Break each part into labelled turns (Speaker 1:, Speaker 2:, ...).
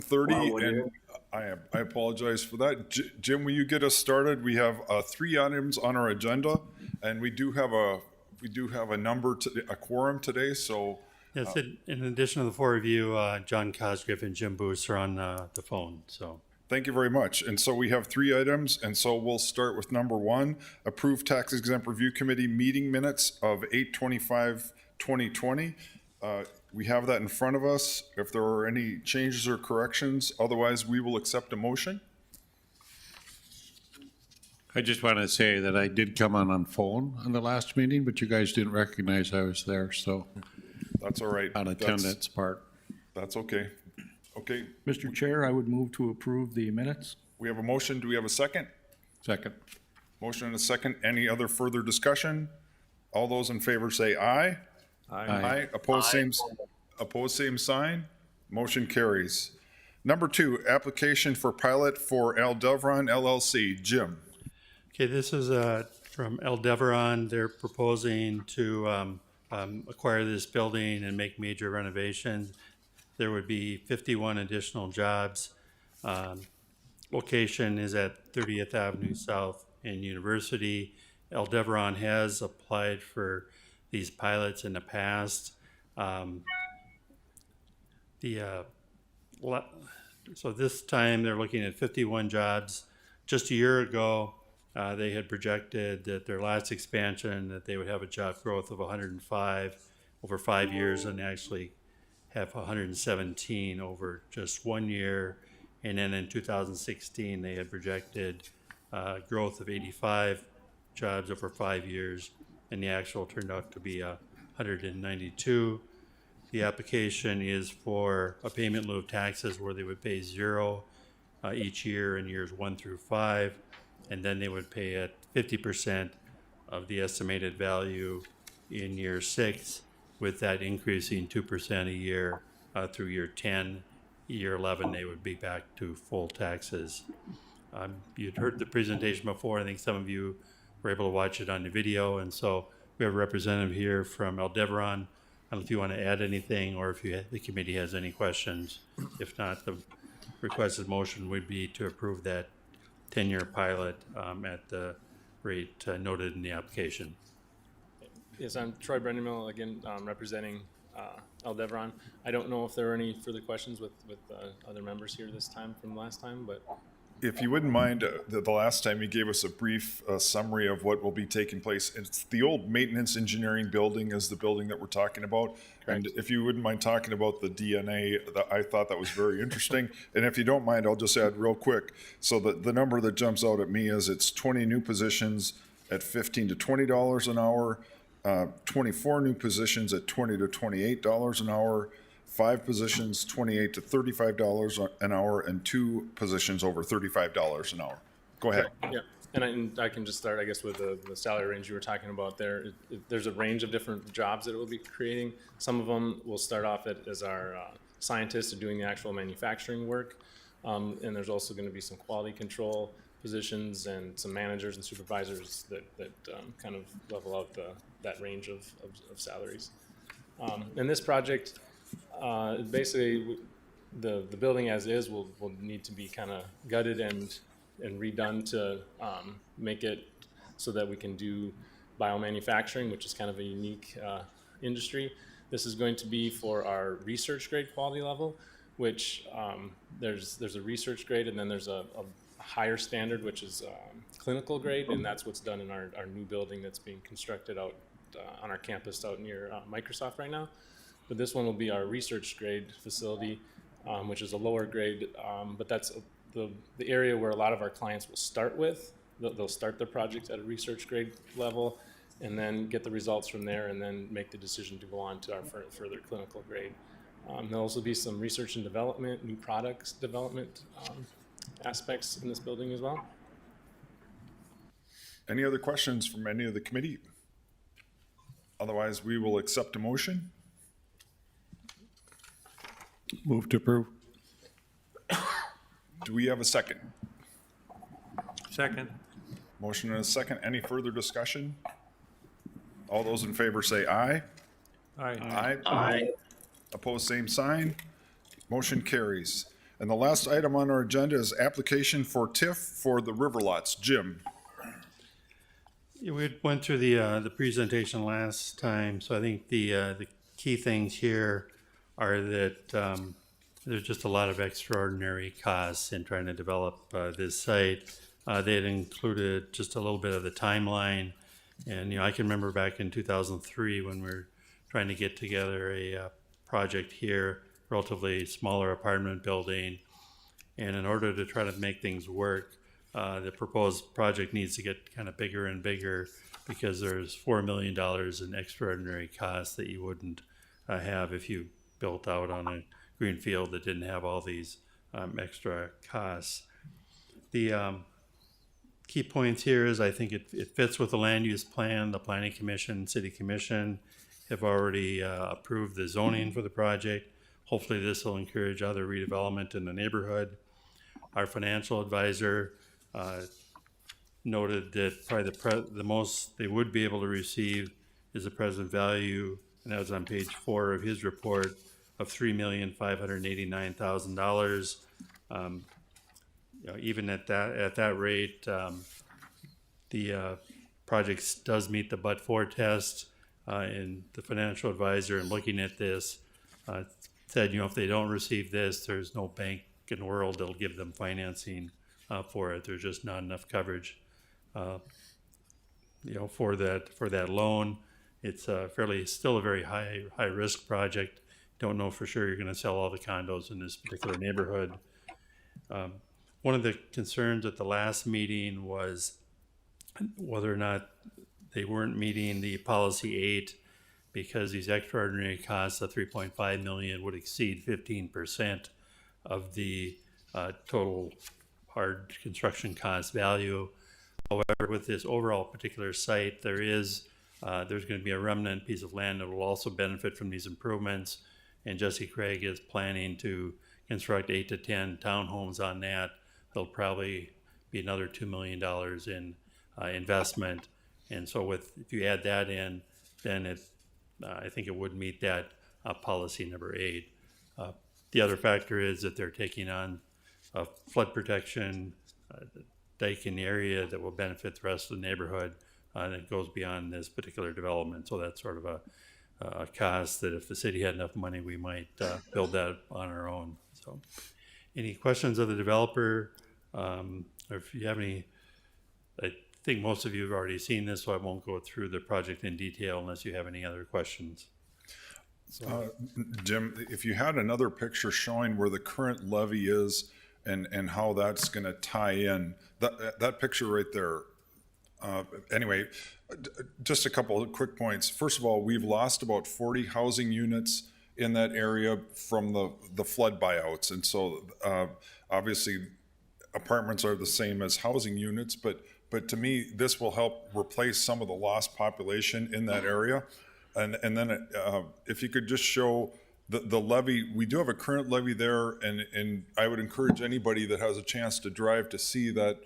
Speaker 1: 7:30, and I apologize for that. Jim, will you get us started? We have 3 items on our agenda, and we do have a number to a quorum today. So
Speaker 2: Yes, in addition to the 4 of you, John Cosgriff and Jim Booth are on the phone. So
Speaker 1: thank you very much. And so we have 3 items, and so we'll start with number 1: approve tax exempt review committee meeting minutes of 8/25/2020. We have that in front of us. If there are any changes or corrections, otherwise we will accept a motion.
Speaker 3: I just want to say that I did come on phone on the last meeting, but you guys didn't recognize I was there, so
Speaker 1: That's all right.
Speaker 3: on attendance part.
Speaker 1: That's okay. Okay,
Speaker 4: Mr. Chair, I would move to approve the minutes.
Speaker 1: we have a motion. Do we have a second?
Speaker 3: Second.
Speaker 1: Motion and a second. Any other further discussion? All those in favor say aye. Aye. Opposed, same sign. Motion carries. Number 2, application for pilot for Aldevron LLC. Jim.
Speaker 2: okay, this is from Aldeveron. They're proposing to acquire this building and make major renovations. There would be 51 additional jobs. Location is at 30th Avenue South in University. Aldeveron has applied for these pilots in the past. So this time they're looking at 51 jobs. Just a year ago, they had projected that their last expansion that they would have a job growth of 105 over 5 years, and actually have 117 over just 1 year. And then in 2016, they had projected growth of 85 jobs over 5 years, and the actual turned out to be 192. The application is for a payment in lieu of taxes where they would pay 0 each year in years 1 through 5, and then they would pay at 50% of the estimated value in year 6, with that increasing 2% a year through year 10. Year 11, they would be back to full taxes. You'd heard the presentation before. I think some of you were able to watch it on the video, and so we have a representative here from Aldeveron. I don't know if you want to add anything, or if the committee has any questions. If not, the requested motion would be to approve that 10-year pilot at the rate noted in the application.
Speaker 5: Yes, I'm Troy Brendermill, again, representing Aldeveron. I don't know if there are any further questions with other members here this time from last time, but
Speaker 1: If you wouldn't mind, the last time you gave us a brief summary of what will be taking place. It's the old maintenance engineering building is the building that we're talking about.
Speaker 5: Correct.
Speaker 1: And if you wouldn't mind talking about the DNA, I thought that was very interesting. And if you don't mind, I'll just add real quick. So the number that jumps out at me is it's 20 new positions at $15 to $20 an hour, 24 new positions at $20 to $28 an hour, 5 positions, $28 to $35 an hour, and 2 positions over $35 an hour. Go ahead.
Speaker 5: yeah. And I can just start, I guess, with the salary range you were talking about there. There's a range of different jobs that it will be creating. Some of them will start off as our scientists doing the actual manufacturing work. And there's also going to be some quality control positions and some managers and supervisors that kind of level out that range of salaries. And this project, basically, the building as is will need to be kind of gutted and redone to make it so that we can do biomanufacturing, which is kind of a unique industry. This is going to be for our research grade quality level, which there's a research grade, and then there's a higher standard, which is clinical grade, and that's what's done in our new building that's being constructed out on our campus out near Microsoft right now. But this one will be our research grade facility, which is a lower grade, but that's the area where a lot of our clients will start with. They'll start their project at a research grade level and then get the results from there and then make the decision to go on to our further clinical grade. There'll also be some research and development, new products development aspects in this building as well.
Speaker 1: Any other questions from any of the committee? Otherwise, we will accept a motion.
Speaker 3: Move to approve.
Speaker 1: Do we have a second?
Speaker 3: Second.
Speaker 1: Motion and a second. Any further discussion? All those in favor say aye.
Speaker 3: Aye.
Speaker 1: Aye. Aye. Opposed, same sign. Motion carries. And the last item on our agenda is application for TIF for the river lots. Jim?
Speaker 2: Yeah, we went through the presentation last time, so I think the key things here are that there's just a lot of extraordinary costs in trying to develop this site. They had included just a little bit of the timeline, and I can remember back in 2003 when we were trying to get together a project here, relatively smaller apartment building, and in order to try to make things work, the proposed project needs to get kind of bigger and bigger because there's $4 million in extraordinary costs that you wouldn't have if you built out on a green field that didn't have all these extra costs. The key points here is I think it fits with the land use plan. The Planning Commission, City Commission have already approved the zoning for the project. Hopefully this will encourage other redevelopment in the neighborhood. Our financial advisor noted that probably the most they would be able to receive is the present value, and that was on page 4 of his report, of $3,589,000. Even at that rate, the project does meet the but-for test, and the financial advisor, in looking at this, said, if they don't receive this, there's no bank in the world that'll give them financing for it. There's just not enough coverage, for that loan. It's still a very high risk project. Don't know for sure you're going to sell all the condos in this particular neighborhood. One of the concerns at the last meeting was whether or not they weren't meeting the policy 8 because these extraordinary costs of $3.5 million would exceed 15% of the total hard construction cost value. However, with this overall particular site, there's going to be a remnant piece of land that will also benefit from these improvements. And Jesse Craig is planning to construct 8 to 10 townhomes on that. There'll probably be another $2 million in investment. And so if you add that in, then I think it would meet that policy number 8. The other factor is that they're taking on flood protection, dike in the area that will benefit the rest of the neighborhood, and it goes beyond this particular development. So that's sort of a cost that if the city had enough money, we might build that on our own. So any questions of the developer? Or if you have any, I think most of you have already seen this, so I won't go through the project in detail unless you have any other questions.
Speaker 1: Jim, if you had another picture showing where the current levy is and how that's going to tie in, that picture right there. Anyway, just a couple of quick points. First of all, we've lost about 40 housing units in that area from the flood buyouts. And so obviously apartments are the same as housing units, but to me, this will help replace some of the lost population in that area. And then if you could just show the levy, we do have a current levy there, and I would encourage anybody that has a chance to drive to see that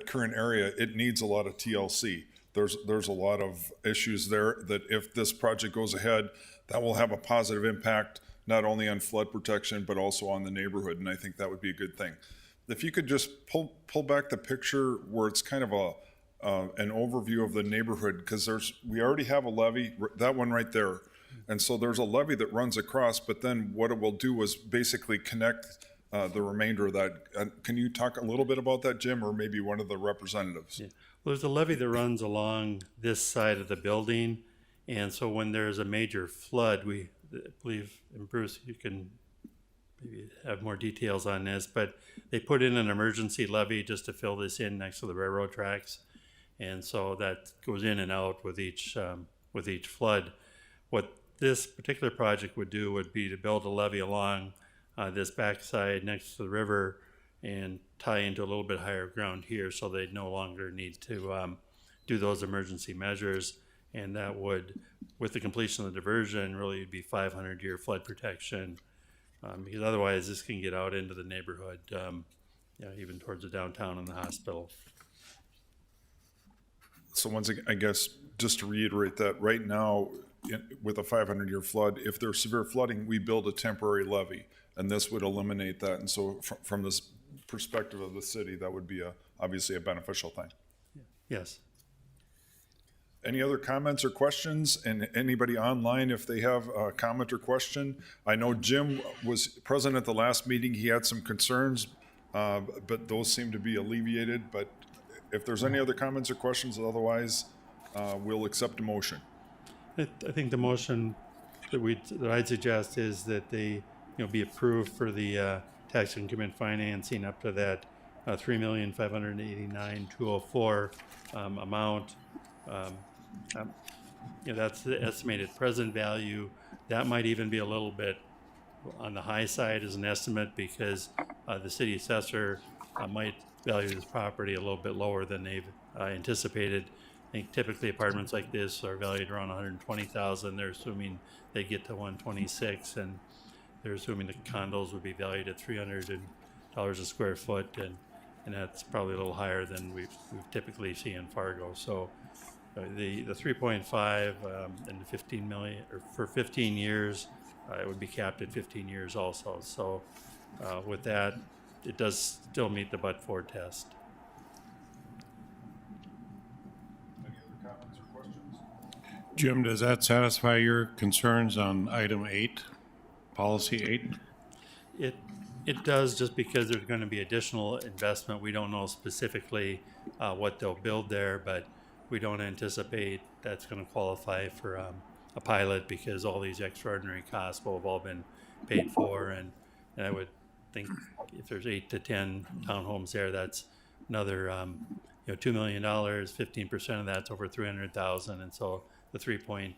Speaker 1: current area. It needs a lot of TLC. There's a lot of issues there that if this project goes ahead, that will have a positive impact, not only on flood protection, but also on the neighborhood, and I think that would be a good thing. If you could just pull back the picture where it's kind of an overview of the neighborhood, because we already have a levee, that one right there. And so there's a levee that runs across, but then what it will do is basically connect the remainder of that. Can you talk a little bit about that, Jim, or maybe one of the representatives?
Speaker 2: Yeah. Well, there's a levee that runs along this side of the building, and so when there's a major flood, we believe, and Bruce, you can maybe have more details on this, but they put in an emergency levee just to fill this in next to the railroad tracks, and so that goes in and out with each flood. What this particular project would do would be to build a levee along this backside next to the river and tie into a little bit higher ground here, so they no longer need to do those emergency measures. And that would, with the completion of the diversion, really be 500-year flood protection, because otherwise this can get out into the neighborhood, even towards the downtown and the hospital.
Speaker 1: So once again, I guess, just to reiterate that, right now, with a 500-year flood, if there's severe flooding, we build a temporary levee. and this would eliminate that. And so from this perspective of the city, that would be obviously a beneficial thing.
Speaker 2: Yes.
Speaker 1: Any other comments or questions? And anybody online, if they have a comment or question? I know Jim was present at the last meeting. He had some concerns, but those seem to be alleviated. But if there's any other comments or questions, otherwise, we'll accept a motion.
Speaker 2: I think the motion that I'd suggest is that they, be approved for the tax increment financing up to that $3,589,204 amount. That's the estimated present value. That might even be a little bit on the high side as an estimate because the city assessor might value this property a little bit lower than they've anticipated. I think typically apartments like this are valued around 120,000. They're assuming they get to 126, and they're assuming the condos would be valued at $300 a square foot, and that's probably a little higher than we've typically seen in Fargo. So the 3.5 and the 15 million, or for 15 years, it would be capped at 15 years also. So with that, it does still meet the but-for test.
Speaker 1: Any other comments or questions?
Speaker 3: Jim, does that satisfy your concerns on item 8, policy 8?
Speaker 2: It does, just because there's going to be additional investment. We don't know specifically what they'll build there, but we don't anticipate that's going to qualify for a pilot because all these extraordinary costs will have all been paid for. And I would think if there's 8 to 10 townhomes there, that's another $2 million. 15% of that's over 300,000, and so the 3.2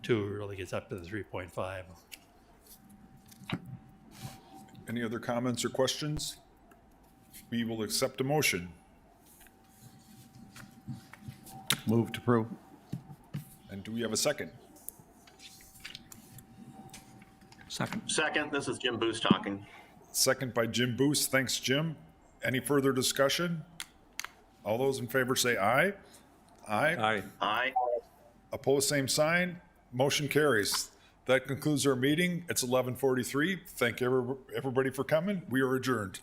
Speaker 2: really gets up to the 3.5.
Speaker 1: Any other comments or questions? We will accept a motion.
Speaker 3: Move to approve.
Speaker 1: And do we have a second?
Speaker 6: Second, this is Jim Booth talking.
Speaker 1: Second by Jim Booth. Thanks, Jim. Any further discussion? All those in favor say aye. Aye.
Speaker 6: Aye.
Speaker 1: Opposed, same sign. Motion carries. That concludes our meeting. It's 11:43. Thank everybody for coming. We are adjourned.